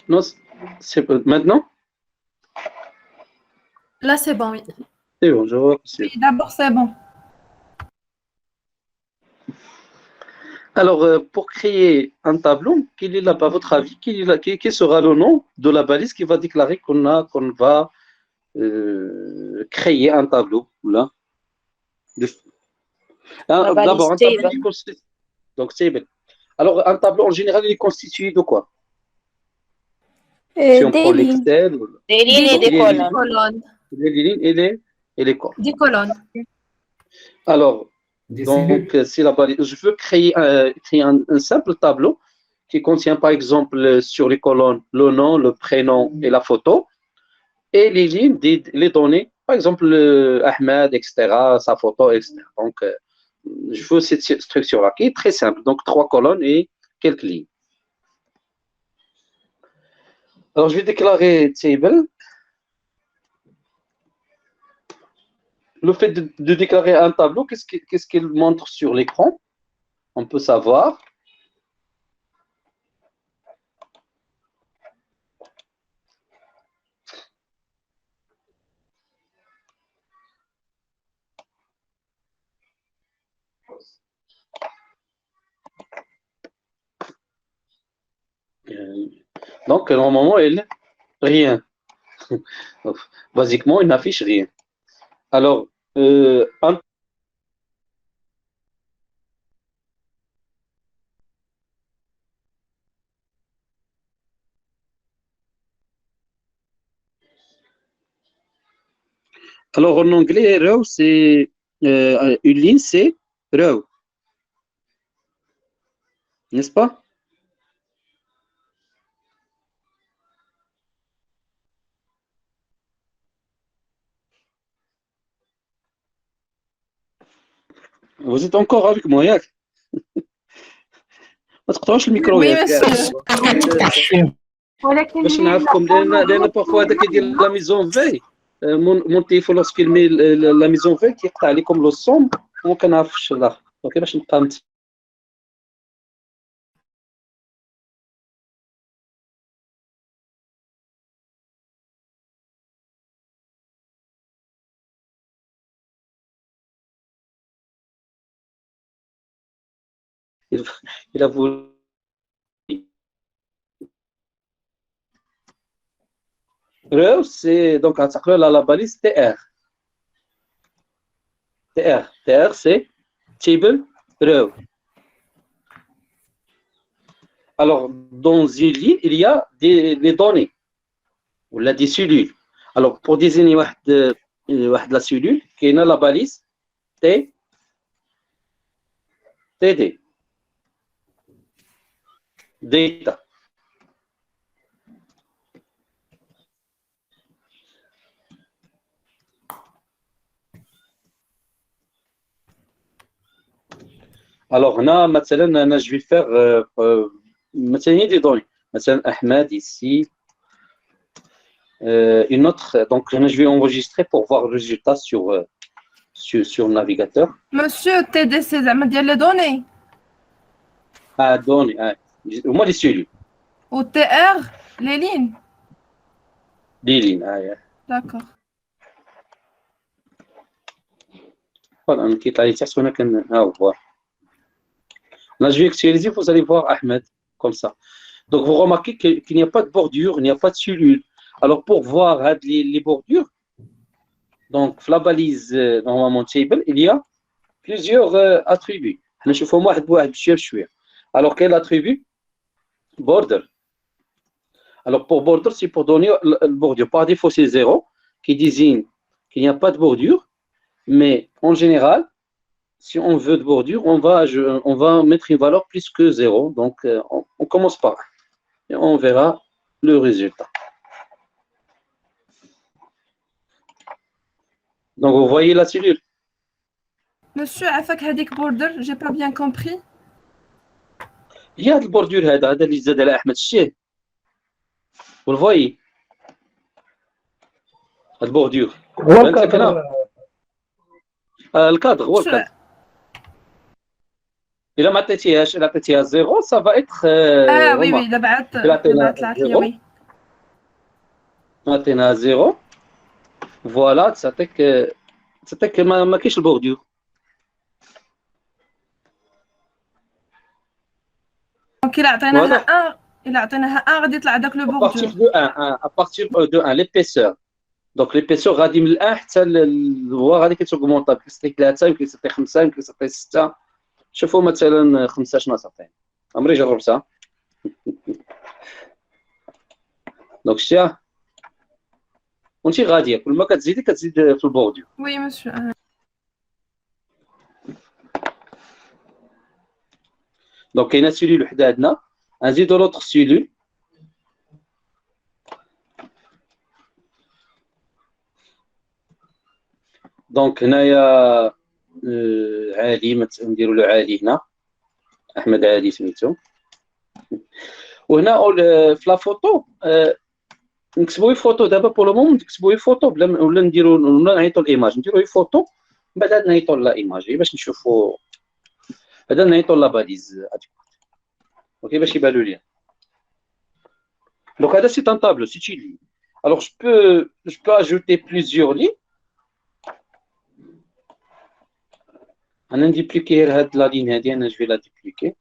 Non, maintenant? Là, c'est bon, oui. C'est bon, je vois. Oui, d'abord, c'est bon. Alors, pour créer un tableau, quel est là, à votre avis, quel sera le nom de la balise qui va déclarer qu'on va créer un tableau là. La balise D'abord, un tableau table. qui consiste. Donc, c'est bien. Alors, un tableau en général, il est constitué de quoi? Si on prend Des lignes. l'Excel, Des lignes Des et lignes, des les des colonnes. lignes, colonnes. les lignes et les corps. Des colonnes. Alors, Des donc, cellules. c'est la balise. Je veux créer un simple tableau qui contient, par exemple, sur les colonnes, le nom, le prénom et la photo, et les lignes, les données, par exemple, Ahmed, etc., sa photo, etc. Donc, je veux cette structure-là qui est très simple. Donc, 3 colonnes et quelques lignes. Alors, je vais déclarer table. Le fait de déclarer un tableau, qu'est-ce qu'il montre sur l'écran? On peut savoir. Donc, normalement, rien. Basiquement, il n'affiche rien. Alors, en anglais, row, c'est une ligne, c'est row, n'est-ce pas? Vous êtes encore avec moi, Yak? ما تقطعوش الميكرو Oui, ياك كاع monsieur. ولكن باش اللي نعرفكم لان بارفوا هذاك يدير لا ميزون في مون تيليفون لوسك يلمي لا ميزون في كيقطع لكم لو سون وما كنعرفش لا دونك باش نبقى il a voulu Rew, c'est donc غتعقلوا على لا باليس تي ار تي ار c'est table row. Alors, dans une ligne, il y a des données ou là des cellules. Alors, pour désigner la cellule, qui est la balise T, TD, data. Alors, là, maintenant, je vais faire maintenant des données. Maintenant, Ahmed ici, une autre. Donc, je vais enregistrer pour voir le résultat sur le navigateur. Monsieur, TDC, زعما ديال لي دوني. Données. Moi, les cellules. Ou TR, les lignes. Les lignes. D'accord. Voilà, qui est allé chercher on a voir. Là, je vais actualiser, vous allez voir Ahmed, comme ça. Donc, vous remarquez qu'il n'y a pas de bordure, il n'y a pas de cellule. Alors, pour voir les bordures, donc, la balise, normalement, table, il y a plusieurs attributs. Alors, quel attribut? Border. Alors, pour border, c'est pour donner le bordure. Par défaut, c'est 0, qui désigne qu'il n'y a pas de bordure. Mais en général, si on veut de bordure, on va mettre une valeur plus que 0. Donc, on commence par et on verra le résultat. Donc, vous voyez la cellule. Monsieur, عفاك هذيك border, j'ai pas bien compris. Il y a de bordure هذا اللي زاد على أحمد الشيه. Vous le voyez. هاد bordure. هو الكادر. الكادر هو الكادر. إلا عطيتيها 0 ça va être oui, دابا عاد طلعت لي وي. عطيناها زيرو فوالا تعطيك ما كاينش البوردور. دونك إلا عطيناها ان، إلا عطيناها ان غادي يطلع داك لو à partir بوردور. de 1 à partir de 1 l'épaisseur. دونك l'épaisseur غادي من الان حتى هو غادي كيتوغمونطا، يمكن تعطي 3 يمكن تعطي 5 يمكن تعطي 6. شوفوا مثلا 5 شنو تعطي، عمري جربتها. دونك شتيها وانت غاديه كل ما كتزيدي كتزيد في البوردور. وي مسيو. دونك كاينه سيلول وحده عندنا، نزيدو لوطخ سيلول. دونك هنايا عالي، نديرو له عالي هنا، احمد عالي سميتو. وهنا في لا فوتو نكتبوا فوتو دابا بور لو مومون، نكتبوا فوتو بلا ولا نديروا ولا نعيطوا الايماج، نديروا فوتو من بعد عاد نعيطوا لا ايماج باش نشوفوا. بعدا نعيطوا لا باليز اوكي باش يبانوا ليا. دونك هذا سي ان طابلو سي تي لي. الوغ جو بو اجوتي بليزيور لي. انا نديبليكي غير هاد لا لين هادي، انا جو في لا ديبليكي.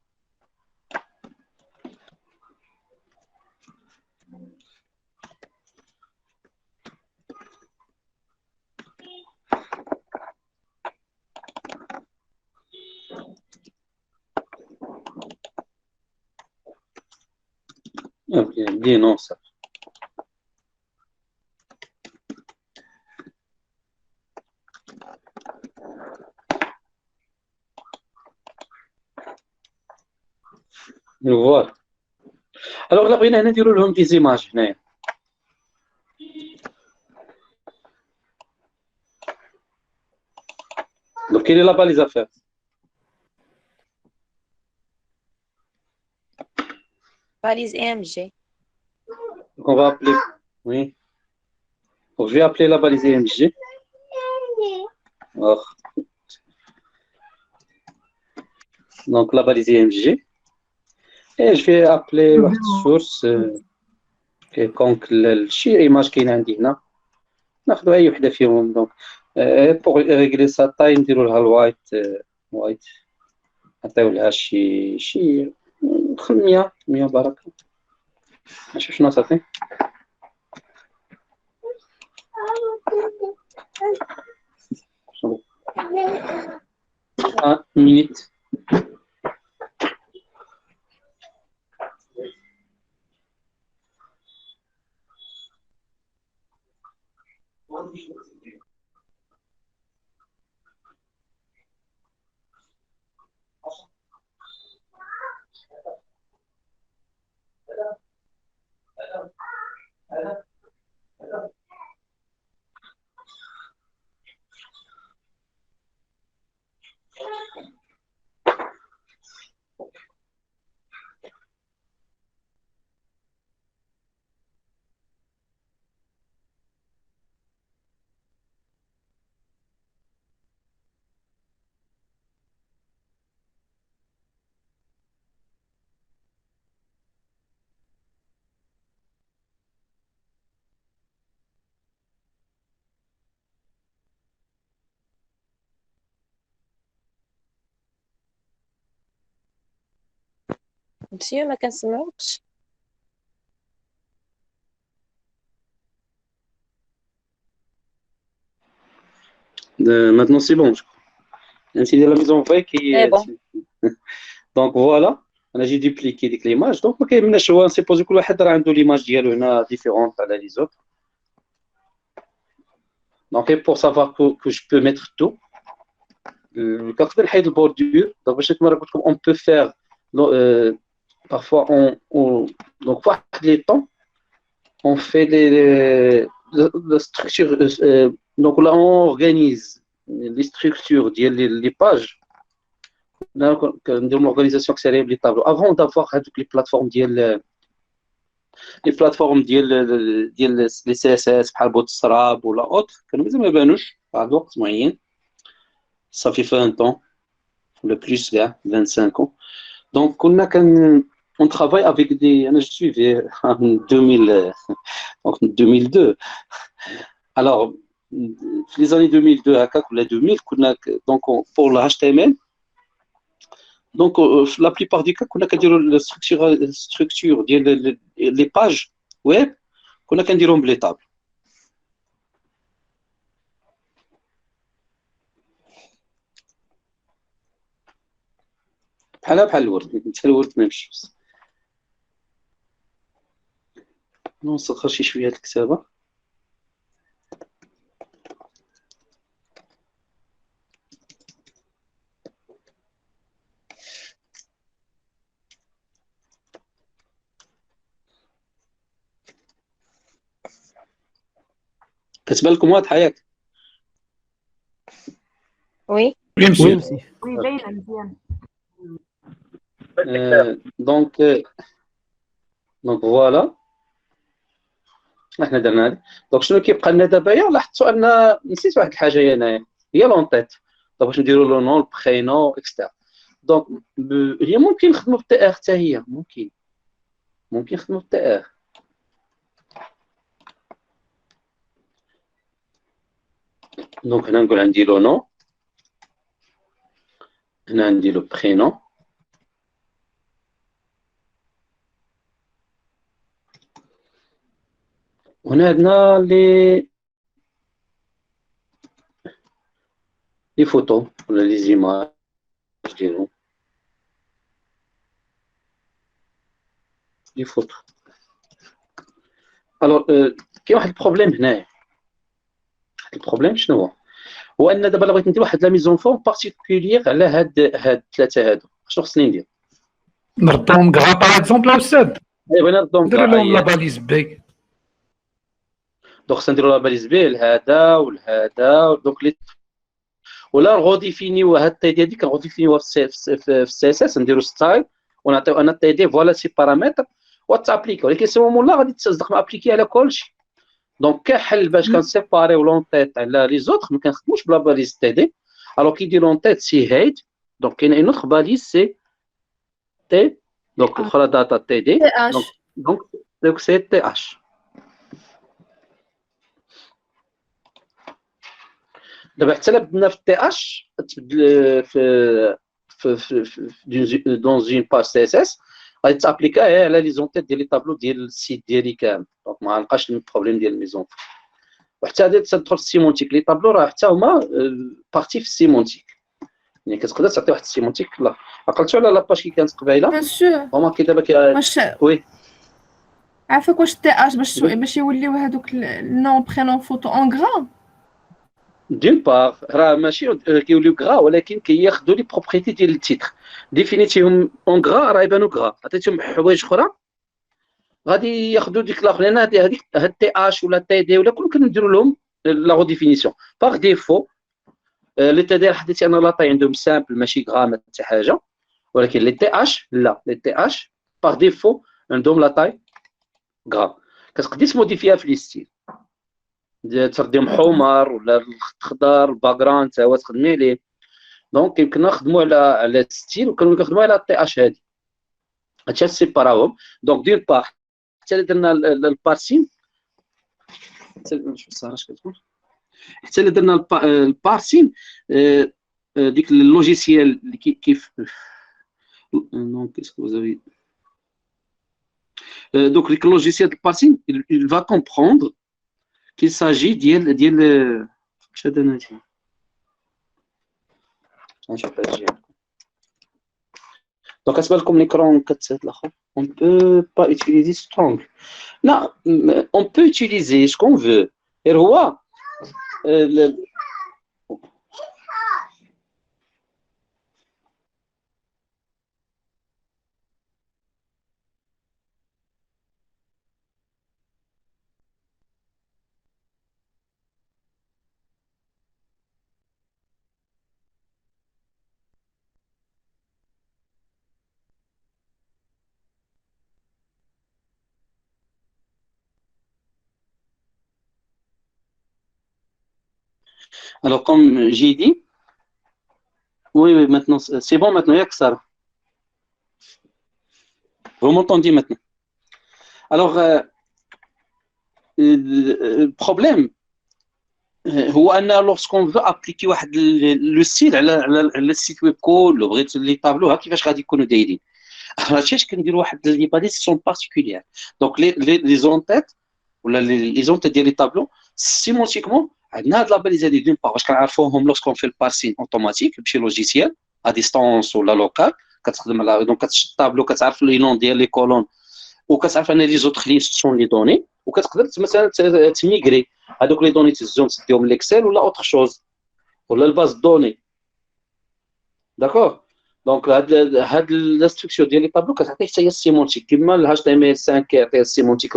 دي نون صافي. فوالا. الوغ لا بغينا هنا نديرو لهم دي زيماج هنايا. دونك كاين لا باليز افير. Balise EMG. Donc on va appeler, oui. Donc je vais appeler la balise EMG. Alors, donc la balise EMG. Et je vais appeler واحد السورس كونك شي ايماج كاين عندي هنا، ناخذ اي وحده فيهم. دونك بوغ ريغلي سا طاي نديرو لها الوايت وايت، نعطيو لها شي 100 بركه. نشوف شنو صافي. minute. مسيو ما كنسمعوكش. Maintenant c'est bon, je crois. Ainsi de la mise en veille qui C'est bon. Donc voilà, انا j'ai dupliqué ديك l'image. Donc ما كاينش هو نسيبوزي كل واحد راه عنده l'image ديالو هنا différente على les autres. Donc pour savoir que je peux mettre tout, كنقدر نحيد البوردور. دونك باش كما قلت لكم on peut faire parfois on donc واحد les temps on fait la structure donc là on organise les structures ديال les pages. نديرو l'organisation سريعه لي طابلو avant d'avoir هذوك les plateformes ديال ديال لي سي اس اس بحال بوت السراب ولا اوت. كانوا مازال ما بانوش بعد وقت معين، صافي 20 ans ولا بلوس كاع 25 ans. دونك كنا on travaille avec des. Je suis en 2000, donc 2002. Alors, les années 2002 à 2000, donc pour le HTML, donc la plupart des cas, on a qu'à dire la structure, les pages web, on a qu'à dire les tables. بحال الورد حتى الورد ما يمشيش. نصغر شويه هاد الكتابه. كتبان لكم واضحه ياك؟ وي Oui, monsieur. وي باينه مزيان. دونك فوالا احنا درنا هذه. دونك شنو كيبقى لنا دابا؟ يا لاحظتوا ان نسيت واحد الحاجه هنايا هي لونطيت. دابا باش نديروا لو نون البرينو اكسترا. دونك هي ممكن نخدموا بالتي ار حتى هي ممكن نخدموا بالتي ار. دونك هنا نقول عندي لو نون، هنا عندي لو برينو، وهنا عندنا لي فوتو ولا لي زيماج ديالهم، لي فوتو. الوغ كاين واحد البروبليم هنايا. البروبليم شنو هو ان دابا بغيت ندير واحد لا ميزون فورم بارتيكولير على هاد الثلاثه هادو. شنو خصني ندير؟ نردهم كغا باغ اكزومبل استاذ، ايوا نردهم ندير لهم لا باليز بي. دونك خصنا نديرو لا باليز بي لهذا ولهذا. دونك لي ولا نغوديفينيو هاد التي دي هذيك نغوديفينيوها في السي اس اس، نديرو ستايل ونعطيو انا التي دي فوالا سي بارامتر وتابليكي. ولكن سي مومون لا غادي تصدق ما ابليكي على كلشي. دونك كحل باش كنسيباريو لونتيت على لي زوطخ ما كنخدموش بلا باليز تي دي. الوغ كي دي لونتيت سي هيد، دونك كاينه اون اوتر باليز سي تي، دونك اخرى داتا تي دي، دونك سي تي اش. دابا حتى الا بدنا في تي اش تبدل في دون اون باج سي اس اس غادي تابليكا على لي زونتيت ديال لي طابلو ديال السيت ديالي كامل. دونك ما غنلقاش البروبليم ديال الميزون. وحتى هادي تدخل في السيمونتيك. لي طابلو راه حتى هما بارتي في السيمونتيك، يعني كتقدر تعطي واحد السيمونتيك. لا عقلتوا على لاباج كي كانت قبيله بيان سور. هما كي دابا واش وي عافاك واش تي اش باش يوليو هذوك النون برينون فوتو اون غرا؟ دون بار راه ماشي كيوليو غرا، ولكن كياخذوا لي بروبريتي ديال التيتر ديفينيتيهم اون غرا راه يبانو غرا. عطيتهم حوايج اخرى غادي ياخذوا ديك الاخرين. هذيك هاد تي اش ولا تي دي ولا كل كنديروا لهم لا غوديفينيسيون باغ ديفو. لي تي دي حديتي انا لاطاي عندهم سامبل ماشي غرا ما حتى حاجه، ولكن لي تي اش لا، لي تي اش باغ ديفو عندهم لاطاي غرا. كتقدري تموديفيها في لي ستيل، ترديهم حمر ولا الخضر الباكراوند تا هو تخدمي عليه. دونك يمكن نخدموا على الستيل وكنخدموا على التي اش هذه. هادشي سيباراهم. دونك دير با حتى درنا البارسين، نشوف السهره اش كتقول. حتى اللي درنا البارسين ديك اللوجيسيال اللي كيف دونك اسكوزافي. دونك ديك اللوجيسيال ديال البارسين il va comprendre qu'il s'agit ديال اش هذا ناتي. نشوف هادشي. دونك كتبان لكم ليكرون كتسد الاخر. on peut pas utiliser strong. لا on peut utiliser ce qu'on veut. غير هو alors comme j'ai dit. Oui, maintenant c'est bon maintenant, il y a que ça. Vous m'entendez maintenant? Alors, le problème, هو أن lorsqu'on veut appliquer واحد لو ستيل على السيت ويب كله بغيت لي طابلو ها كيفاش غادي يكونوا دايرين. هادشي اش كنديروا واحد لي باليز سون بارتيكولير. دونك لي زونتيت ولا لي زونتيت ديال لي طابلو سيمونتيكمون عندنا هاد لاباليز هادي دون باغ باش كنعرفوهم لوسكون في البارسين اوتوماتيك بشي لوجيسيال ا ديستونس ولا لوكال كتخدم على دونك كتشد الطابلو كتعرف لي نون ديال لي كولون وكتعرف ان لي زوتر لين سون لي دوني وكتقدر مثلا تميغري هذوك لي دوني تهزهم تديهم ليكسل ولا اوتر شوز ولا الباز دوني. داكور دونك هاد لاستركتور ديال لي طابلو كتعطيه حتى هي السيمونتيك كيما الهاش تي ام ال 5 كيعطيه السيمونتيك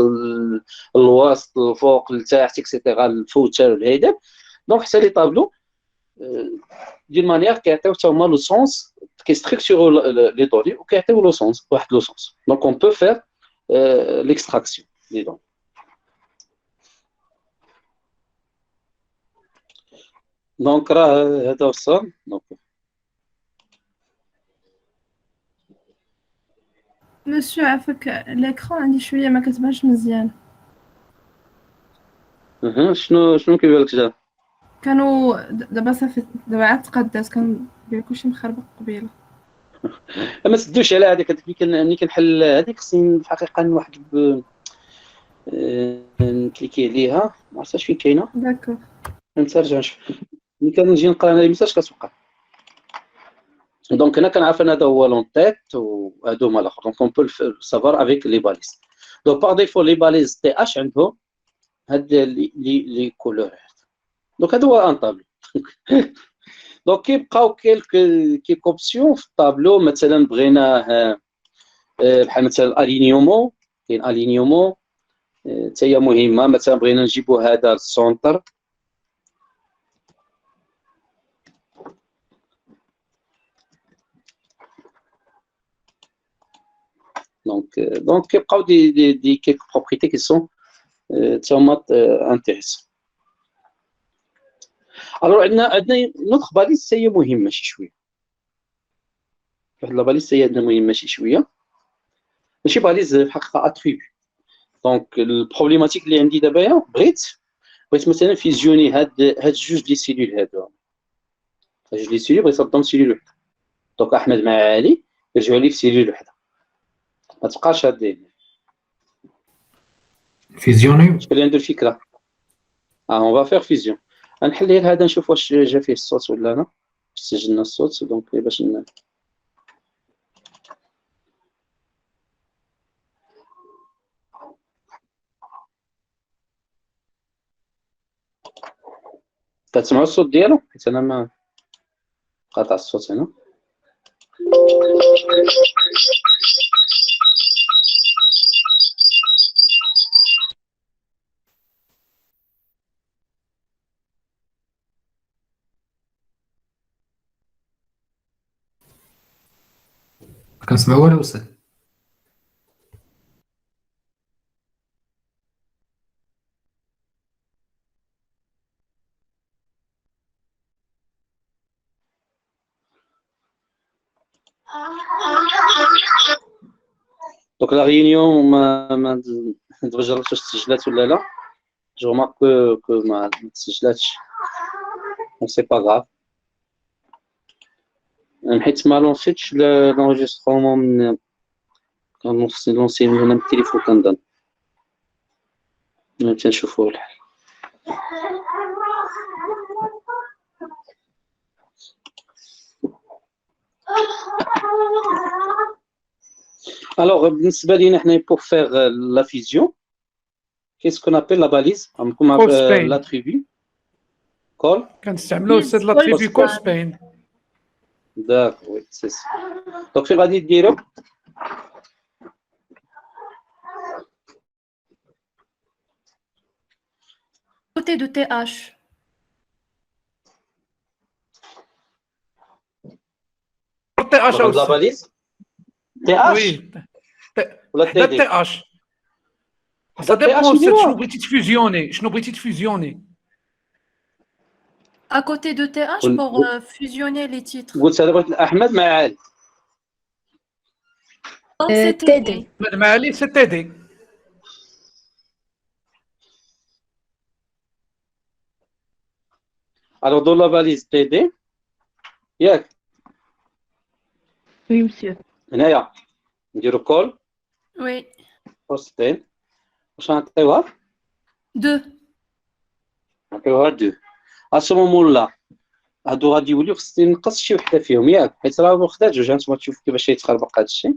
الوسط الفوق لتحت اكسيتيرا الفوتر الهيدر. دونك حتى لي طابلو ديال مانيير كيعطيو حتى هما لو سونس كيستركتورو لي دوني وكيعطيو لو سونس واحد لو سونس. دونك اون بو فير l'extraction des dons. Donc راه هذا وصل. دونك مسيو عافاك الاكران عندي شويه ما كتبانش مزيان. شنو كيبان لك جا؟ كانوا دابا صافي دابا عاد تقدات كان كلشي مخربق قبيله. ما تدوش على هذيك ملي كنحل هذيك خصني في الحقيقه واحد نكليكي عليها ما عرفتش فين كاينه. داكور نترجع نشوف ملي كنجي نقرا انا الميساج كتوقع. دونك هنا كنعرف ان هذا هو لون تيت وهادو هما الاخر. دونك اون بو سافوار افيك لي باليز. دونك باغ ديفو لي باليز تي اش عندهم هاد لي كولور. دونك هذا هو ان طابلو. دونك كيبقاو كيلك اوبسيون في الطابلو. مثلا بغيناه بحال مثلا الينيومون كاين الينيومون حتى هي مهمه. مثلا بغينا نجيبو هذا السونتر دونك كيبقاو دي كيلك بروبريتي كي سون حتى هما انتيريسون. الوغ عندنا نوتخ باليز حتى هي مهمه شي شويه. واحد لا باليز حتى هي عندنا مهمه شي شويه ماشي باليز في الحقيقه اتريبي. دونك البروبليماتيك اللي عندي دابا بغيت مثلا فيزيوني هاد جوج لي سيلول هادو جوج لي سيلول بغيت نضم سيلول وحده. دونك احمد مع علي يرجعوا لي في سيلول وحده ما تبقاش هاد فيزيوني شكون اللي عنده الفكره. اون فا فير فيزيون. غنحل غير هذا نشوف واش جا فيه الصوت ولا لا. سجلنا الصوت دونك باش كتسمعوا الصوت ديالو حيت انا ما قاطع الصوت هنا. كنسمع والو استاذ. دونك لا ريونيون ما دابا جربت واش تسجلات ولا لا. جو مارك كو ما تسجلاتش سي با غاف حيت ما لونسيتش لونجسترومون من كان لونسي من هنا من التليفون كنظن. تنشوفوا الحل. Alors, بالنسبه لينا حنا pour faire la fusion, qu'est-ce qu'on appelle la balise comme l'attribut call. كنستعملوا استاذ لاتريبي كول سبين. D'accord, oui, c'est ça. Donc, فين غادي ديروا côté de TH. تي اش la balise TH وي ولا حدا TD. تي اش. Ça dépend شنو بغيتي تفوزيوني À côté de TH pour fusionner les titres. قلت هذا بغيت احمد مع علي. سي تي تي دي. مدام علي سي تي دي. الوغ دو لا باليز تي دي ياك وي مسيو هنايا نديرو كول وي فوسبين واش غنعطيوها؟ 2 نعطيوها 2 اسو مومون لا هادو غادي يوليو خصني نقص شي وحده فيهم ياك حيت راه واخدا جوج هانتوما تشوفوا كيفاش يتخربق هادشي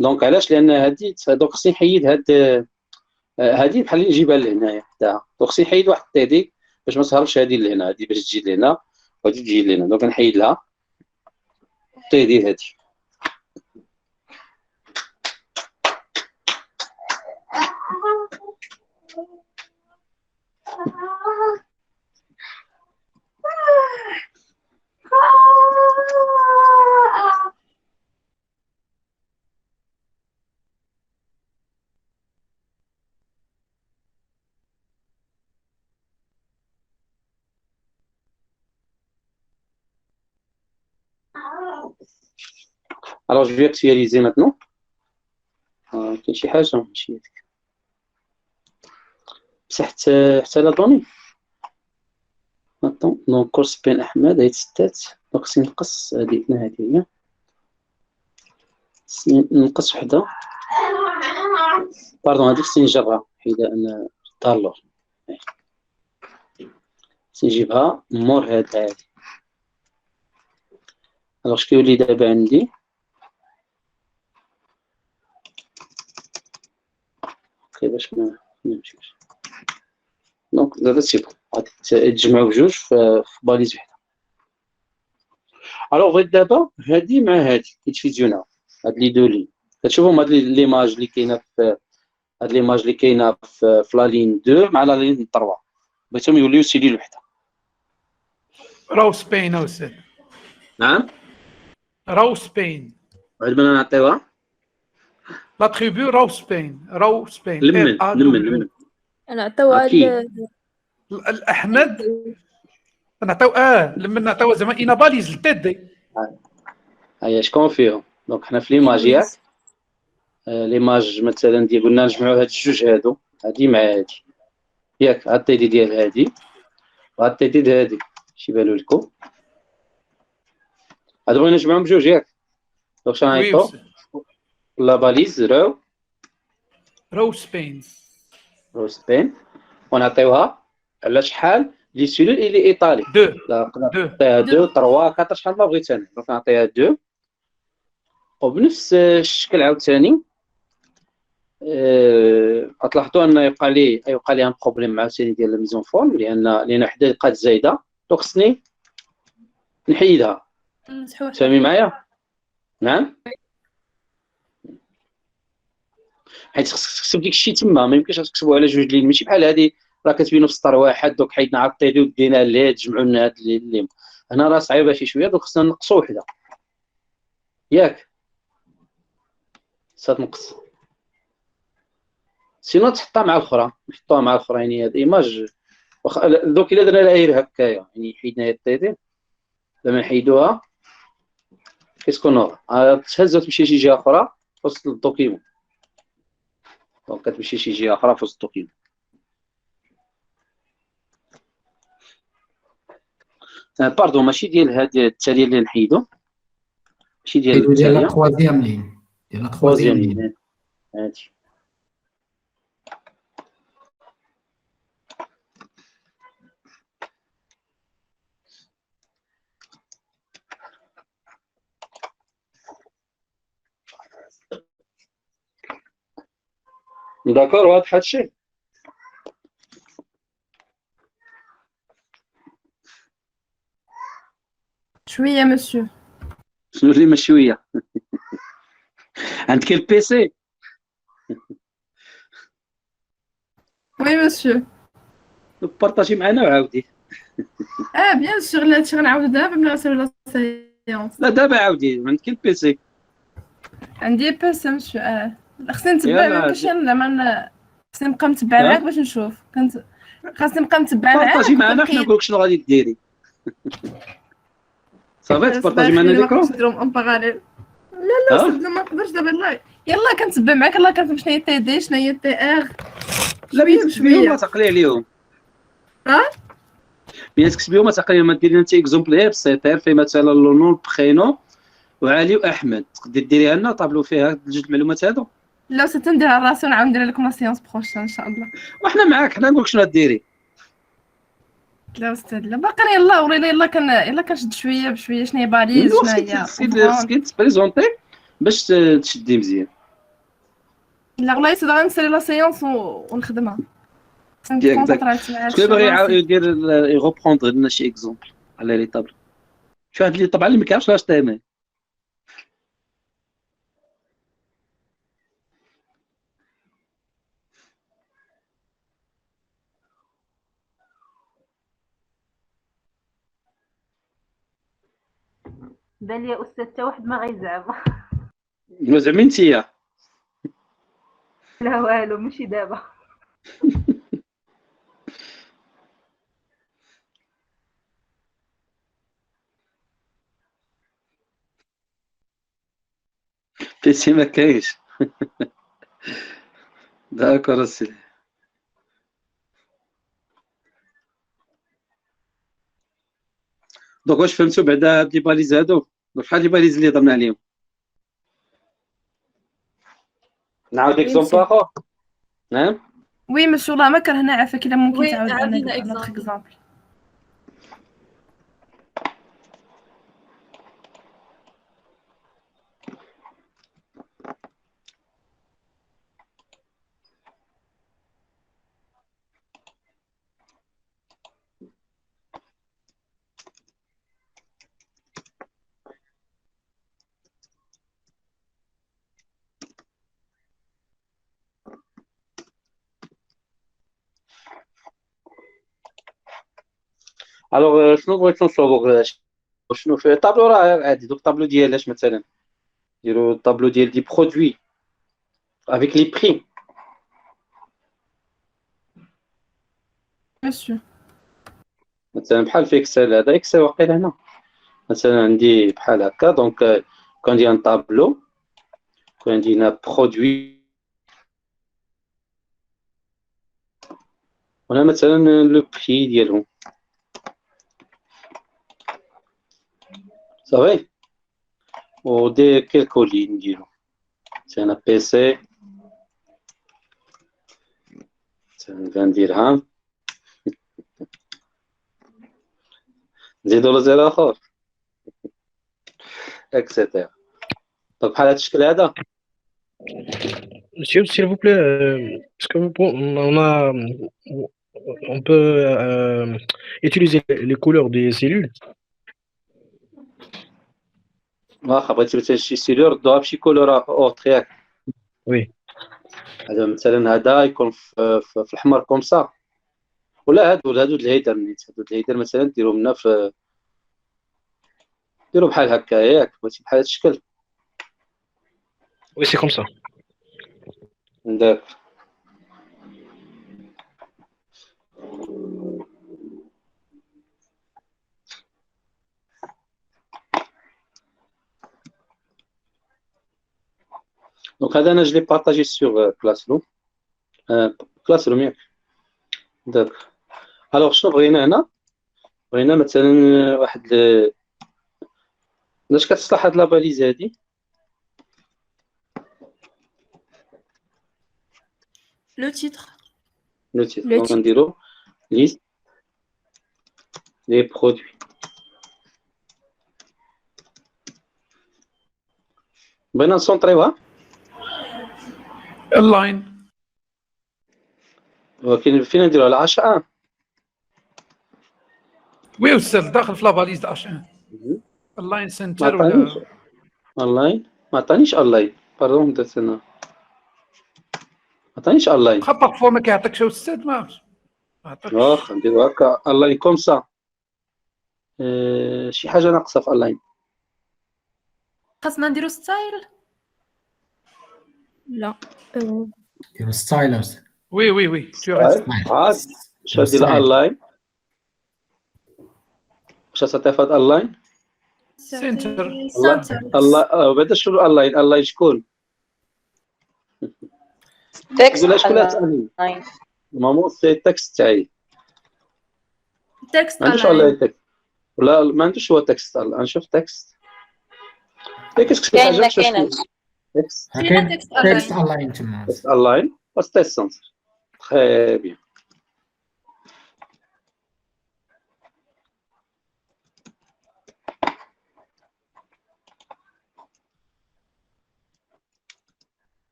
دونك علاش لان هادي دونك خصني نحيد هادي بحال اللي نجيبها لهنايا حداها دونك خصني نحيد واحد التيدي باش ما تهربش هادي لهنا هادي باش تجي لهنا وهادي تجي لهنا دونك نحيد لها التيدي هادي Alors je vais actualiser maintenant. كاين شي حاجة ماشي هذيك بصح حتى لا دوني دونك كورس بين أحمد هاي ستات دونك خصني نقص هادي هنا هادي هي خصني نقص وحدة باردون هادي خصني نجرها حيت أنا دارلور خصني نجيبها مور هاد هادي الوغ اش كيولي دابا عندي باش ما نمشيش دونك دابا سي بون غادي تجمعوا بجوج في باليز وحده الوغ بغيت دابا هادي مع هادي يتفيزيوناو هاد لي دو لين كتشوفهم هاد ليماج اللي كاينه في هاد ليماج اللي كاينه في لا لين 2 مع لا لين 3 بغيتهم يوليو سيليل وحده راهو سبين استاذ نعم راهو سبين واحد من نعطيوها لا تريبو راهو سبين لمن نعطيوها الاحمد نعطيو لما نعطيو زعما اينا باليز لتدي هيا شكون فيهم دونك حنا في ليماج ياك ليماج مثلا ديال قلنا نجمعوا هاد الجوج هادو هادي مع هادي ياك هاد التيدي ديال هادي وهاد التيدي ديال هادي شي بالو لكم هادو بغينا نجمعهم بجوج ياك دونك شنو غنعيطو لا باليز راهو سبين سبين ونعطيوها على شحال لي سيلول اللي ايطالي 2 لا نقدر نعطيها 2 3 4 شحال ما بغيت انا دونك نعطيها 2 وبنفس الشكل عاوتاني غتلاحظوا ان يبقى لي ان بروبليم مع عاوتاني ديال الميزون فورم لان وحده بقات زايده دونك خصني نحيدها فهمي معايا نعم حيت خصك تكتب ديك الشيء تما ما يمكنش تكتبوا على جوج لين ماشي بحال هذه راه كتبينوا في سطر واحد دوك حيدنا على الطيدي ودينا ليه تجمعوا لنا هاد اللي هنا راه صعيبه شي شويه دوك خصنا نقصوا وحده ياك صات نقص سينو تحطها مع الاخرى نحطوها مع الاخرى يعني هاد ايماج دوك الا درنا لها غير هكايا يعني حيدنا هاد الطيدي لما نحيدوها كيسكون تهز وتمشي شي جهه اخرى في وسط الدوكيمون دونك كتمشي شي جهه اخرى في وسط الدوكيمون باردون ماشي ديال هاد التاليه اللي نحيدو ماشي ديال التاليه لا تروازيام لين ديال لا تروازيام لين هادي داكور واضح هادشي شويه مسيو شنو اللي ماشي شويه عندك البيسي وي مسيو بارطاجي معنا وعاودي بيان سور لا هادشي غنعاودو دابا ملي غنسالو لا سيونس لا دابا عاودي عندك البيسي عندي بس مسيو خصني نتبع ميمكنش زعما خصني نبقى متبع معاك باش نشوف خاصني نبقى متبع معاك بارطاجي معنا حنا نقولك شنو غادي ديري صافي تبارطاجي معنا ما ليكرون. نقدرش نديرهم اون باراليل. لا صدق ما نقدرش دابا لا. يلا كنتبع معاك، يلا كنفهم شنو هي تي دي شنو هي تي ار. لا شويه بيتكتب بهم ما بشويه. تعقلي عليهم. ها بيان تكتب بهم ما تعقلي، ما ديري انت اكزومبل غير بسيطير في مثلا لو نون برينو وعلي واحمد، تقدري ديريها لنا طابلو فيها جوج المعلومات هادو. لا ستنديرها راسي ونعاود ندير لكم لا سيونس بروشين ان شاء الله. وحنا معاك، حنا نقولك شنو ديري. لا استاذ لا باقي يلا وريني يلا كنشد شويه بشويه شنو هي باليز شنو هي. سكيت تبريزونتي باش تشدي مزيان. لا والله يسد غنسالي لا سيونس ونخدمها. ديالك كونطرات معاك. شكون باغي يدير يغوبروندر لنا شي اكزومبل على لي طابل. شو هاد اللي طبعا اللي ما كيعرفش لاش تامل. بان لي استاذ حتى واحد ما غيزعم. زعما انتيا لا والو ماشي دابا. بيتي ما كاينش. داكور السيدي. دونك واش فهمتوا بعدا هاد لي باليز هادو بحال لي باليز اللي هضرنا عليهم؟ نعاود اكزومبل اخر. نعم وي ماشي والله ما كرهنا عافاك الا ممكن وي، تعاود عاودينا لنا example. اكزامبل. الوغ شنو بغيت نصوبوا شنو في طابلو راه عادي. دوك طابلو ديالاش مثلا نديرو طابلو ديال دي برودوي افيك لي بري. ماشي مثلا بحال في اكسل، هذا اكسل واقيلا هنا مثلا عندي بحال هكا. دونك كون دي ان طابلو كون عندي هنا برودوي وهنا مثلا لو بري ديالهم صافي. ودي كيلكو لي نديرو مثلا بي سي مثلا 20 درهم نزيدو له زيرو اخر اكسيتيرا. دونك بحال هاد الشكل هذا. Monsieur, s'il vous plaît, est-ce que on peut utiliser les couleurs des cellules? واخا بغيتي مثلا شي سيلور ردوها بشي كولور اوتر ياك. Oui. هذا مثلا هذا يكون في الاحمر كومسا، ولا هادو الهيدر نيت. هادو الهيدر مثلا ديرهم لنا في ديروا بحال هكا ياك. بغيتي بحال هاد الشكل Oui, c'est comme ça. داك. دونك هذا انا جلي بارطاجي سور كلاسروم. كلاسروم ياك داك. الوغ شنو بغينا هنا؟ بغينا مثلا واحد باش كتصلح هاد لاباليز هادي. Le titre. لو تيتر. Le دونك titre. نديرو ليست لي برودوي. بغينا نسونطريوها اللاين. ولكن فين نديروها على 10 وي استاذ داخل في لافاليز اش 1 اللاين ما سنتر عطانيش ولا اونلاين. ما عطانيش اونلاين. باردون درت انا ما عطانيش اونلاين. خطر فوا ما كيعطيكش استاذ ما عطاكش. واخا نديرو هكا اونلاين كومسا. شي حاجه ناقصه في اونلاين. خاصنا نديرو ستايل. لا. ستايلرز. وي وي وي تو ريست. عاد شادي الاونلاين واش تعطي في هاد اونلاين. سنتر. الله بعدا شنو الله شكون تكست يقول شكون الاين. تاعي مامو سي تكست تاعي تكست ما عندوش الله تكست ولا ما عندوش هو تكست نشوف تكست كيسك كاين حاجه كاين تكست كاين تكست تكست اونلاين تما. تكست اونلاين بس تيست سنتر تري بيان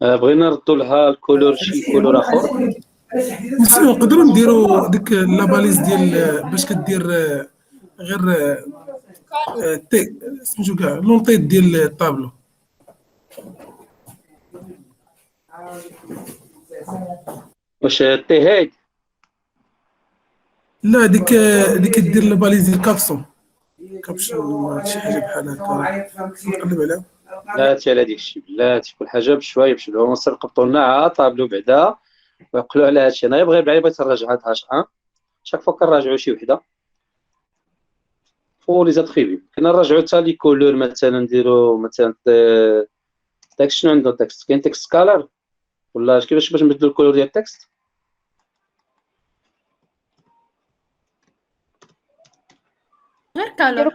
بغينا نردوا لها الكولور شي كولور اخر نقدروا نديروا ديك لاباليز ديال باش كدير غير سميتو كاع لونطيط ديال الطابلو. واش تي هيد لا ديك دير لاباليز ديال كابسون شي حاجه بحال هكا نقلب عليها. بلاتي على ديك الشيء بلاتي كل حاجه بشويه باش العنصر يقبطوا لنا عا طابلو بعدا ويقولوا على هادشي. انا بغيت بغيت نراجعها شاك فوا كنراجعوا شي وحده لي زاتريبيو كنا نراجعوا حتى لي كولور مثلا نديروا مثلا تكست شنو عنده تكست كاين تكست كالر ولا كيفاش باش نبدلوا الكولور ديال التكست غير كالر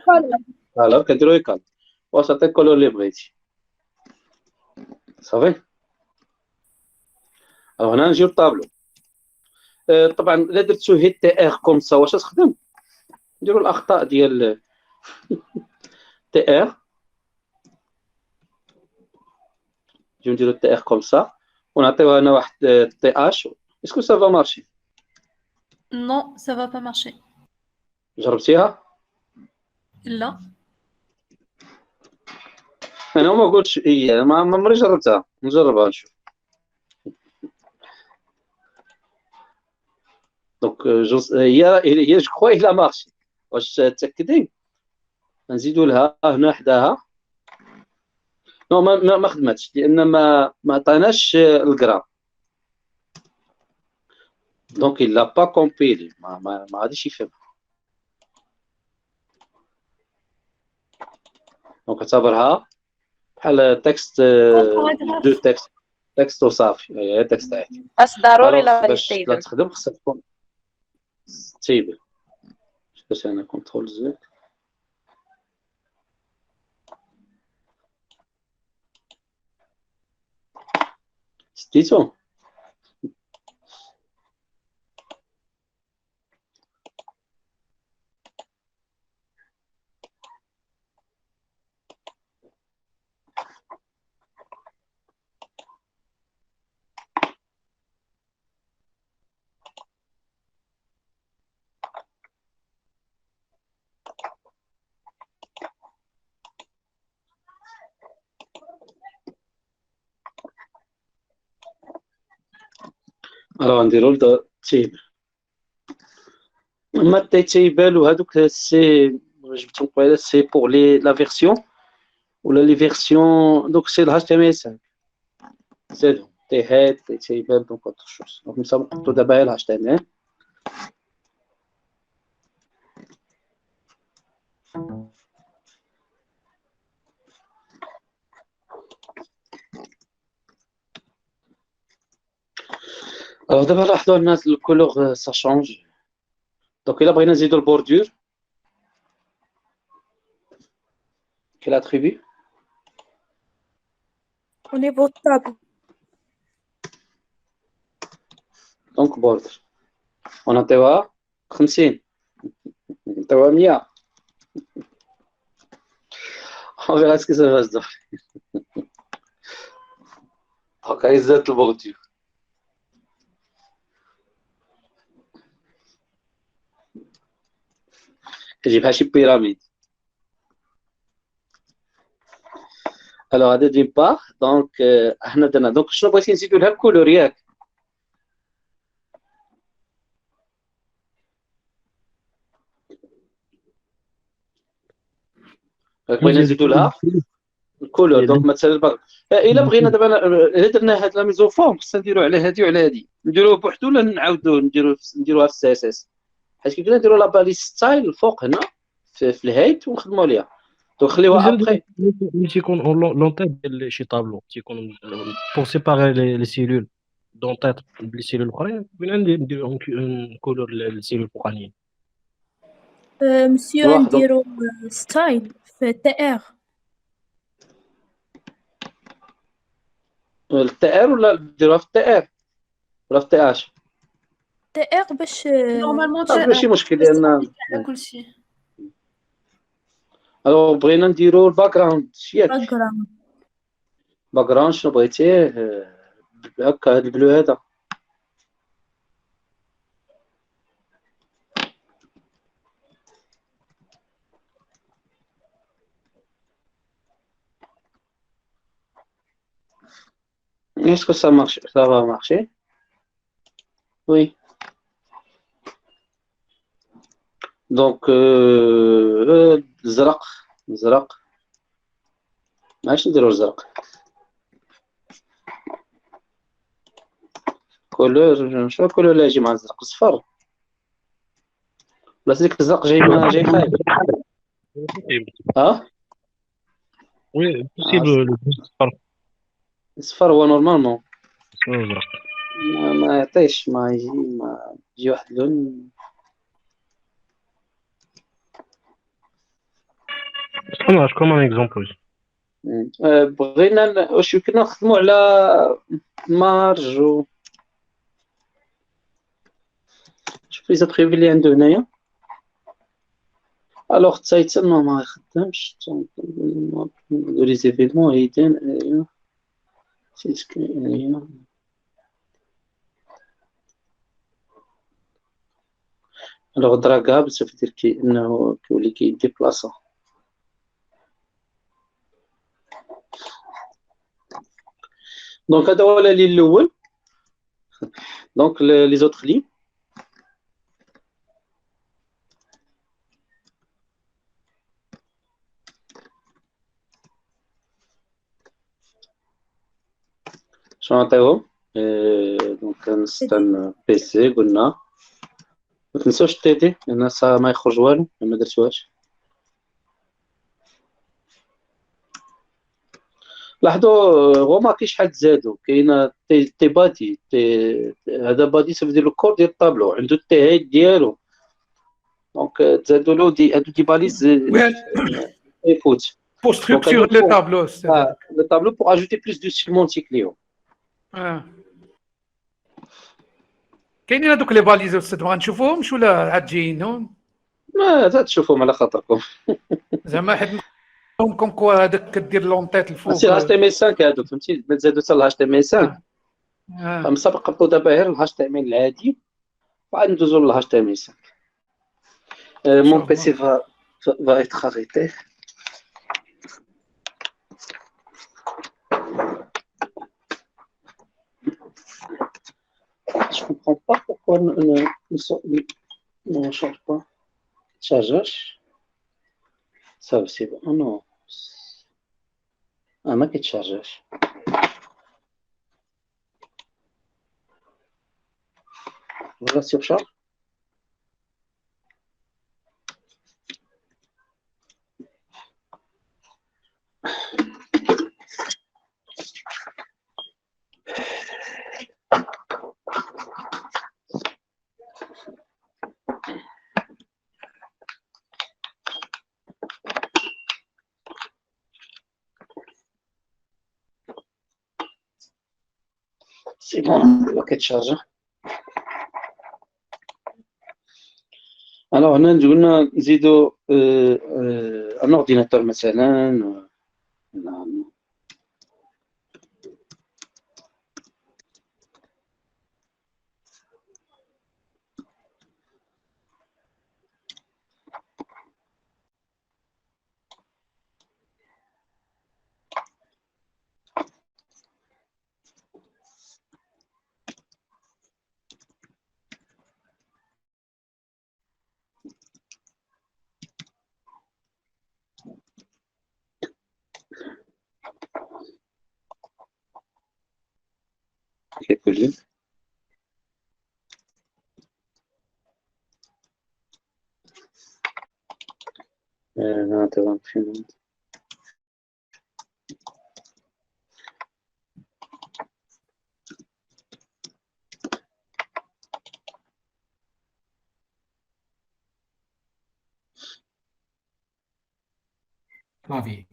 فوالا كديروا يكال وصافي الكولور اللي بغيتي صافي. هنا نجيو للطابلو طبعا الا درتو هيد تي ار كوم سا واش تخدم نديروا الاخطاء ديال تي ار نجيو نديرو تي ار كوم سا ونعطيوها هنا واحد تي اش اسكو سا فا مارشي Non, ça va pas marcher. جربتيها لا. انا ما قلتش هي ما عمري جربتها نجربها نشوف. دونك هي جو كخوا الى مارشي واش تاكدي نزيدوا لها هنا حداها نو ما خدمتش لان ما عطاناش الكرا دونك il l'a pas compilé ما غاديش يفهم. دونك اعتبرها بحال تكست دو تكست وصافي هي تكست عادي. بس ضروري لا باش تيبل. تخدم خصها تكون تيبل. باش انا كنترول زد ستيتو الوغ نديرو التيبل اما التيبل وهذوك سي جبتهم قبيله سي بور لي لا فيرسيون ولا لي فيرسيون دونك سي الهاش تي ام اس زيدهم تي هيد تي تيبل دونك اوتر شوز دونك نسا نحطو دابا الهاش تي ام اس. Alors دابا لاحظوا ان الكولور سا شونج دونك الا بغينا نزيدو البوردور كي لاتريبي Au niveau de table. دونك بوردر ونعطيوها 50 نعطيوها 100 on verra ce que ça va se donner. دونك هاي زادت البوردور كتجي بحال شي بيراميد. الوغ هذا دين بار دونك حنا درنا دونك شنو بغيتي نزيدو لها الكولور ياك بغينا نزيدو لها الكولور دونك مثلا الا بغينا دابا الا درنا هاد لا ميزو فورم خصنا نديرو على هادي وعلى هادي نديروه بوحدو ولا نعاودو نديروها في السي اس اس حيت كي كنا نديرو لا باليس ستايل الفوق هنا في الهيت ونخدموا عليها ونخليوها ابخي. ملي تيكون لونتيت ديال شي طابلو تيكون بور سيباري لي سيلول دونتيت بلي سيلول الاخرين وين عندي نديرو كولور السيلول الفوقانيين. مسيو واحد. نديرو ستايل في تي ار. التي ار ولا نديروها في التي ار ولا في تي اش؟ تي ار باش نورمالمون ماشي مشكل لان على كلشي. الو بغينا نديرو الباك جراوند شياك. باكغراوند. باك جراوند شنو بغيتيه هكا هاد البلو هذا. Est-ce que ça marche? Ça va marcher? Oui. Donc, الزرق الزرق ماش نديرو الزرق كولور. شنو الكولور اللي يجي مع الزرق؟ الصفر ولا ديك الزرق جاي خايب؟ ها وي بوسيبل الصفر هو نورمالمون الزرق. ما يعطيش، ما يجي واحد اللون. شكون ان اكزومبل بغينا واش يمكن نخدمو على مارج و شوف لي زابريفي اللي عنده هنايا. الوغ تايتن ما يخدمش. لي زيفينمون هيدين سيسكرين. الوغ دراغابل سوف يدير كي انه كيولي كيديبلاصا. دونك هذا هو اللي الاول. دونك لي زوتر لي شنو نعطيهم؟ دونك نستنى بيسي قلنا ما تنسوش تيدي لان ما يخرج والو ما درتوهاش. لاحظوا هو ما كاينش شحال تزادوا. كاين تي بادي هذا بادي سيدير له كور ديال الطابلو عنده التي هيد ديالو. دونك تزادوا له هادو دي باليز يفوت بور ستركتور لي طابلو. le tableau pour ajouter plus de sémantique ليهم. كاينين هذوك لي باليز استاذ ما غنشوفوهمش ولا عاد جايين هون؟ ما تشوفهم على خاطركم. زعما حيت كوم كوا هذاك كدير لونطيت الفوق. سي الهاش تي ام 5 هادو فهمتي تزادوا حتى الهاش تي ام 5. من سبق قبطوا دابا غير الهاش تي ام العادي وعاد ندوزو للهاش تي ام 5. Mon PC va être arrêté. Je comprends pas pourquoi ne change pas. Chargage. Ça c'est bon. Oh non. Ah, ma qui chargage. Voilà, surcharge. C'est bon, le paquet de charge. Alors, on a نزيدو un ordinateur مثلا. quelques lignes. تمام فهمت. كلافي.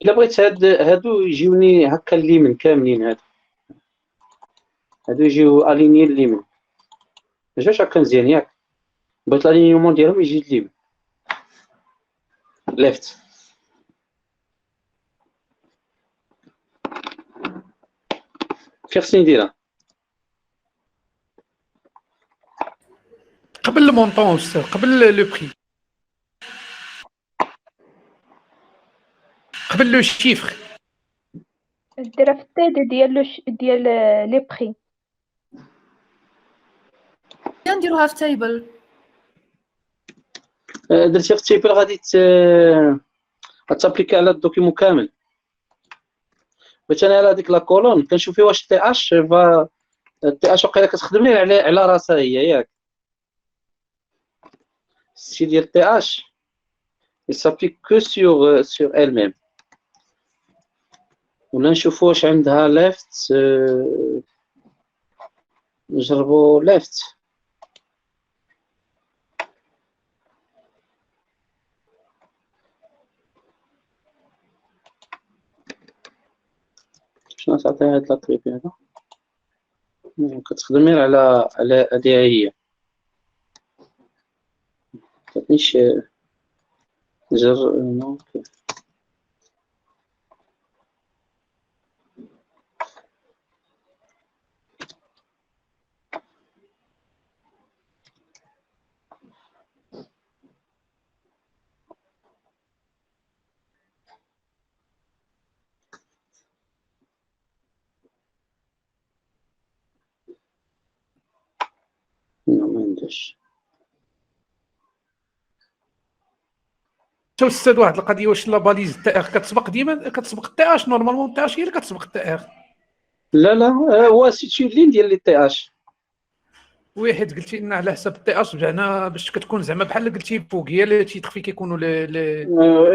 إلا بغيت هادو يجيوني هكا اليمين كاملين، هادو يجيو اليني اليمين، مجاش هكا مزيان ياك، بغيت الالينيومون ديالهم يجي اليمين ليفت. كيف خصني نديرها؟ قبل المونطون أستاذ، قبل لو بري، قبل لو شيفر. ديرها في التيد ديال لي بخي. نديروها في تايبل. درتيها في التيبل غادي غتابليكي على الدوكيمون كامل. باش انا على ديك لا كولون كنشوف فيه واش تي اش تي اش وقيلا كتخدم لي على راسها هي ياك. السي ديال تي اش يسابليك كو سور elle même. ولا نشوفو واش عندها ليفت، نجربو ليفت. شنو تعطيها هاد لاطريب هذا؟ كتخدم غير على هادي هي، مكتعطينيش نو. ما عندهاش. شوف أستاذ واحد القضية، واش لا باليز تي ار كتسبق ديما، كتسبق تي اش نورمالمون، تي اش هي اللي كتسبق تي ار. لا هو سيتي لين ديال لي تي اش. وي حيت قلتي ان على حسب تي اش زعما باش كتكون زعما بحال قلتي فوق هي اللي تيخفي كيكونوا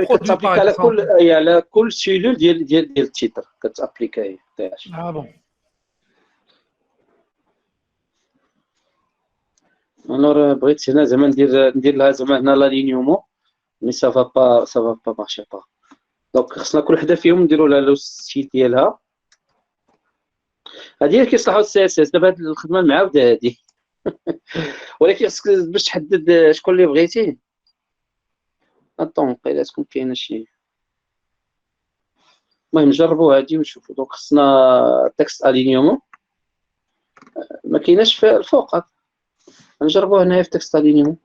كتابليكا على كل سيلول ديال التيتر كتابليكا هي تي اش. بون. الوغ بغيت هنا زعما ندير لها زعما هنا لالينيومون، مي سافا با مارشي با. دونك خصنا كل وحده فيهم نديرو لها لو سيت ديالها. هادي اللي كيصلحوا السي اس اس. دابا هاد الخدمه المعاوده هادي ولكن خصك باش تحدد شكون اللي بغيتي. اطون قيلا تكون كاينه شي. المهم نجربوا هادي ونشوفوا. دونك خصنا تكست الينيومون، ما كايناش في الفوق. نجربوه هنايا في تكست الينيومون.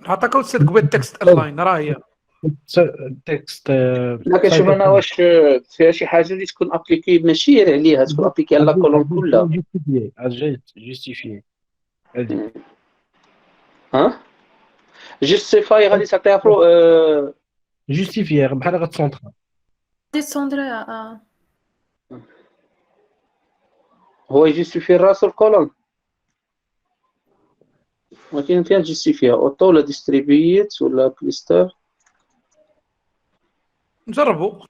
عطاك أستاذ قبل تكست اللاين راه هي تكست. لا كنشوف انا واش فيها شي حاجه اللي تكون ابليكي ماشي غير عليها، تكون ابليكي على الكولون كلها. جوستيفيي. ها جوستيفاي غادي تعطيها برو جوستيفيي بحال غتسونطرا. ديسوندري. هو يجوستيفي راسو الكولون، ولكن فين جوستيفيها اوتو ولا ديستريبيوت ولا كليستر. نجربوا.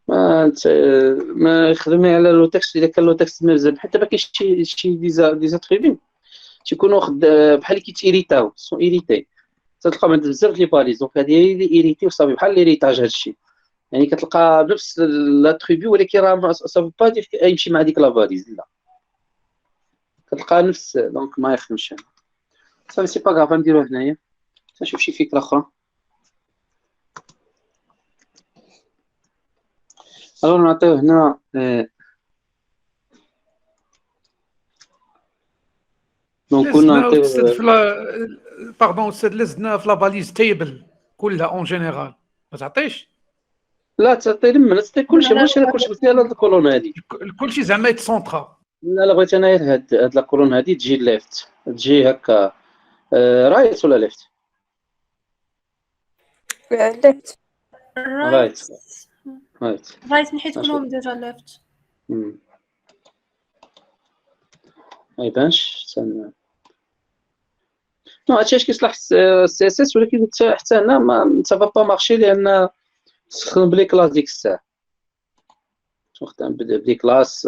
ما يخدمي على لو تكست. اذا كان لو تكست مزال حتى ما كاينش شي ديزاتريبي تيكون واخد بحال كيتيريتاو سون ايريتي. تلقى عند بزاف لي باليز. دونك هذه هي اللي ايريتي وصافي بحال ليريتاج. هادشي يعني كتلقى نفس لاتريبيو، ولكن راه سافو با دير يمشي مع ديك لافاليز، لا كتلقى نفس، دونك ما يخدمش هنا. صافي سي با غاف، نديرو هنايا نشوف شي فكره اخرى. الو نعطيو هنا دونك كنا لزنا نعطيو أستاذ باردون أستاذ، لزنا في لاباليز تيبل كلها اون جينيرال، ما تعطيش لا تعطي لما تعطي كلشي، ماشي انا كلشي، بس لا الكولون هادي، كلشي زعما يتسونطرا. لا بغيت انا غير هاد الكولون هادي تجي ليفت، تجي هكا رايت ولا ليفت؟ ليفت. رايت رايت. رايت نحيت كلهم ديجا ليفت. ما يبانش استنى. نو هادشي اش كيصلح السي اس اس، ولكن حتى هنا ما سافا با مارشي، لان تخدم بلي كلاس ديك الساعه، تخدم بلي كلاس.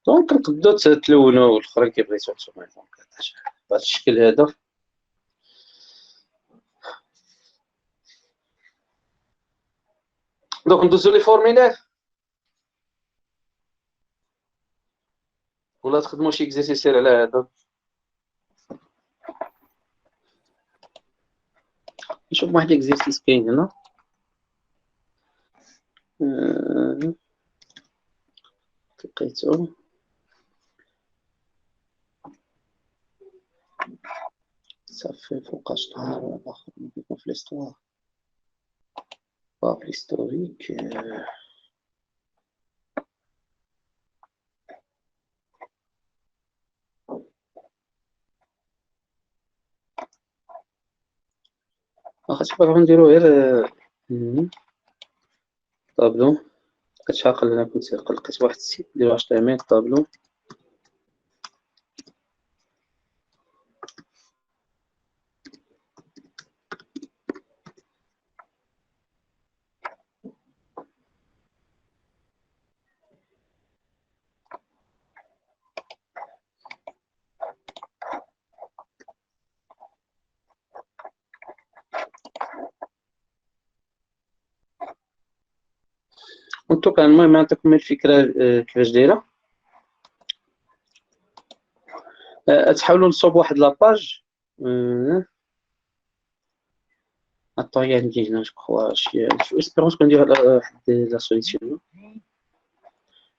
دونك نقدروا تلونوا والاخرين كيبغيتو نتوما، دونك بهذا الشكل هذا. دونك ندوزو لي فورميلير ولا تخدموا شي اكزيرسيسير على هذا. نشوف واحد اكزيرسيس كاين هنا. لقيتو صافي فوقاش نهار اخر نديرو في ليستوار في ليستوريك. واخا تبغيو نديرو غير طابلو. كتعقل انا كنت لقيت واحد السيت نديرو HTML طابلو. وانتو المهم نعطيكم الفكره كيفاش دايره. تحاولوا نصوب واحد لاباج. عطاو عندي هنا جو كخوا شي اسبيرونس كندير واحد لا سوليسيون،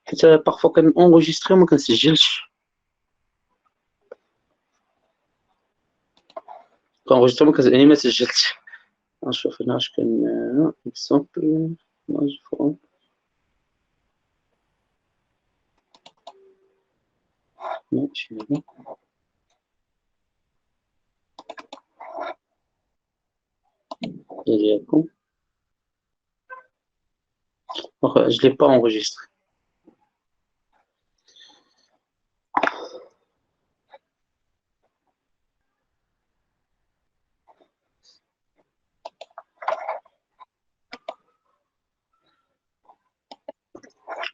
حيت بارفو كان اونغيستري وما كنسجلش. كنغيستري يعني ما سجلتش. نشوف هنا اش كان اكزومبل ماجفون. ماشي هذا. ديالكم واخا je l'ai pas enregistré.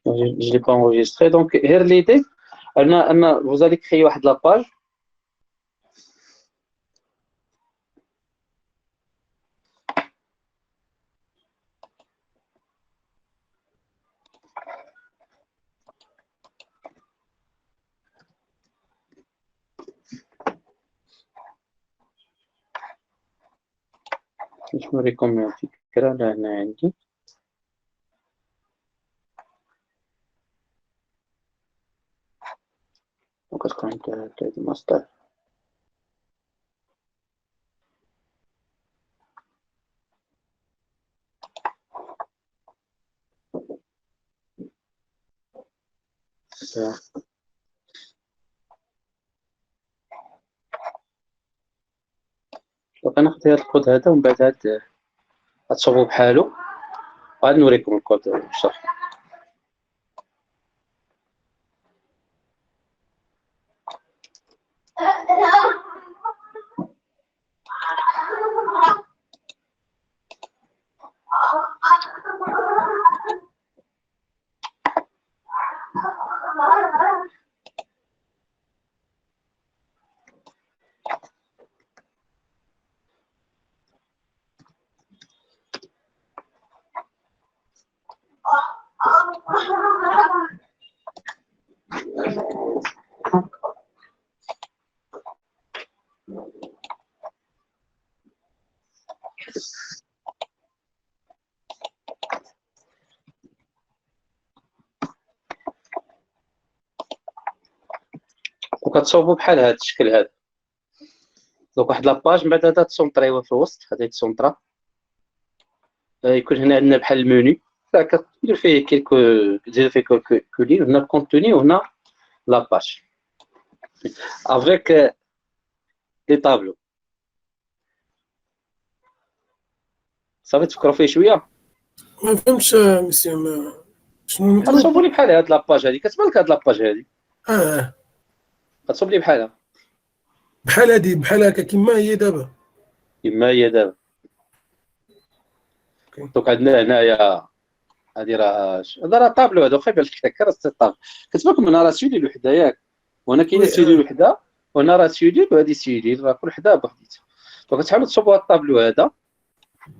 Je l'ai pas enregistré. Donc غير l'idée أن vous allez créer واحد la page. نوريكم فكرة لهنا عندي. وكتكون عندها الماستر. دونك غناخد هاد الكود هذا ومن بعد غتصوبو بحالو، وغادي نوريكم الكود بالشرح. مشكل. وكتصوبوا بحال هذا الشكل هذا. دونك واحد لاباج من بعد هذا تسونطريوه في الوسط، هذه تسونطرا. يكون هنا عندنا بحال المنيو، كدير فيه كيلكو، دير فيه كولين، هنا الكونتوني وهنا لاباج افيك لي طابلو. صافي تفكروا فيه شويه. ما فهمتش مسيو شنو المطلوب. غتصوبوا لي بحال هاد لاباج هادي، كتبان لك هاد لاباج هادي اه غتصوب لي بحالها بحال هادي بحال هكا كيما هي دابا. كما هي دابا. دونك عندنا هنايا هادي راه هذا راه طابلو، هذا واخا يبان لك راه طابلو. كتبان لكم هنا راه سيلول وحده ياك، وهنا كاينه سيلول وحده، وهنا راه سيلول وهادي سيلول، راه كل وحده بوحديتها. دونك كتحاولوا تصوبوا هاد الطابلو هذا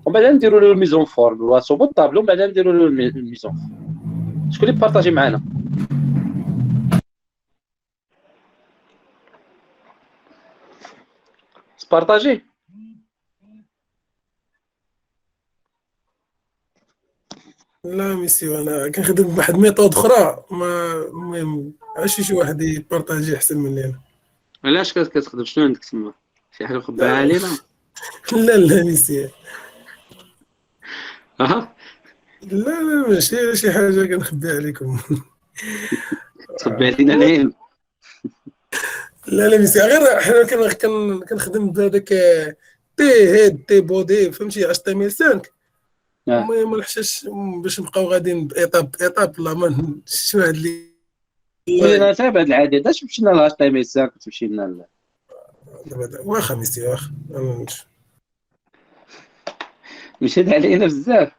ومن بعد نديروا له الميزون فورم، وصوبوا الطابلو ومن بعد نديروا له الميزون فورم. شكون اللي بارطاجي معنا؟ تبارطاجي. لا مسيو انا كنخدم بواحد الميثود اخرى، ما المهم عرفتي شي واحد يبارطاجي احسن مني انا. علاش كتخدم؟ شنو عندك تما؟ شي حاجه مخباها علينا؟ لا مسيو، اها لا ماشي شي حاجه كنخبي عليكم. تخبي علينا العين. لا مسيو، غير حنا كنخدم بهذاك تي هيد تي بودي فهمتي اش تي ام 5. المهم ما نحشاش باش نبقاو غاديين بايطاب بايطاب. لا ما شي واحد اللي انا تابع هاد العادي هذا. مشينا لاش تايم يساك تمشينا واخا مسيو واخا مشيت علينا بزاف.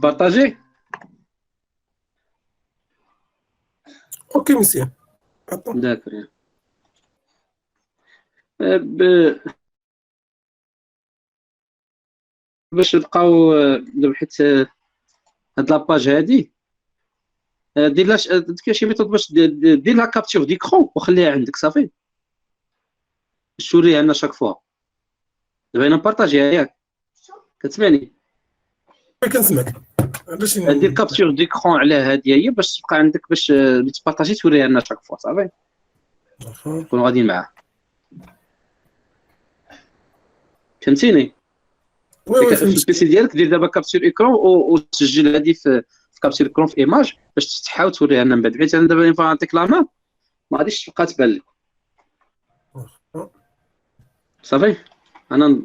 بارطاجي. اوكي مسيو. داكر. باش نلقاو دابا حيت هاد لاباج هادي دير لاش كاين شي ميثود باش دير لها كابتور ديكرون وخليها عندك صافي باش توريها لنا شاك فوا. دابا انا نبارطاجيها ياك كتسمعني؟ كنسمعك. علاش دير كابتور ديكرون على هادي هي باش تبقى عندك باش تبارطاجي توريها لنا شاك فوا صافي نكونوا غاديين معاه. فهمتيني؟ وي في البيسي ديالك دير دابا كابتور ايكرون وتسجل هادي في كابتور ايكرون في ايماج باش تحاول توريها لنا من بعد، حيت انا دابا نعطيك لا مان ما غاديش تبقى تبان لك صافي. انا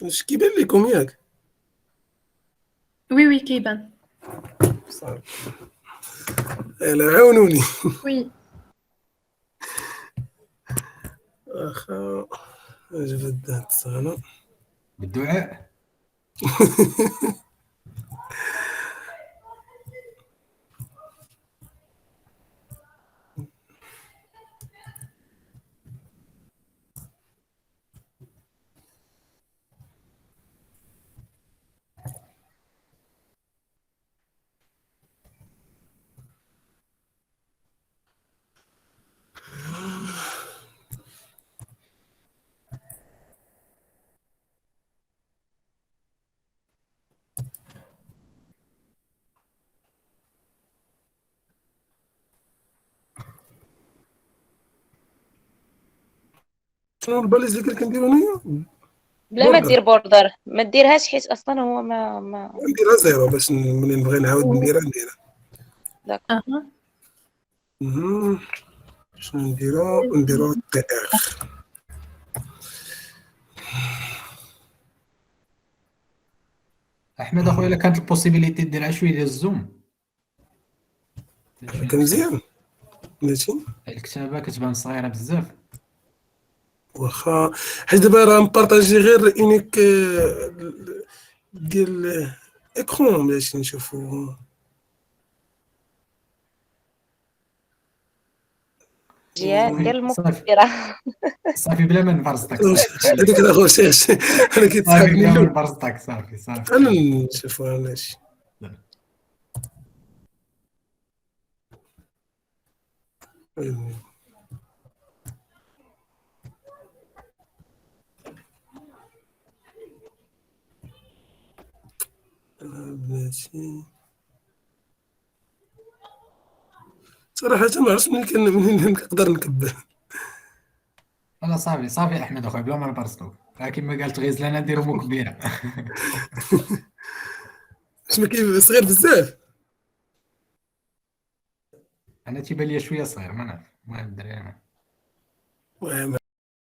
واش كيبان لكم ياك؟ وي كيبان. صافي يلا عاونوني. وي واخا جبد هاد الصالة بالدعاء. شنو الباليز اللي كنديرو هنايا؟ بلا ما دير بوردر، ما ديرهاش حيت اصلا هو ما نديرها زيرو باش ملي نبغي نعاود نديرها. اها شنو نديرو تي اف. احمد اخويا، الا كانت البوسيبيليتي ديرها شويه ديال الزوم كان مزيان ماشي الكتابه كتبان صغيره بزاف. واخا حيت دابا راه مبارطاجي غير انيك ديال اكرون باش نشوفو. ديال صافي المكبره. صافي بلا ما نبرزطك. هذيك الاخر شيخ انا صافي كيتسحبني بلا ما اللول. نبرزطك. صافي انا نشوفوها ماشي. بلاتي صراحة ما عرفتش منين نقدر نكبر. لا صافي احمد اخويا بلا ما نبرزطوك، كما قالت غيزلان نديرو مكبيره. باش ما كيف صغير بزاف. انا تيبان لي شويه صغير، ما نعرف، المهم الدراري المهم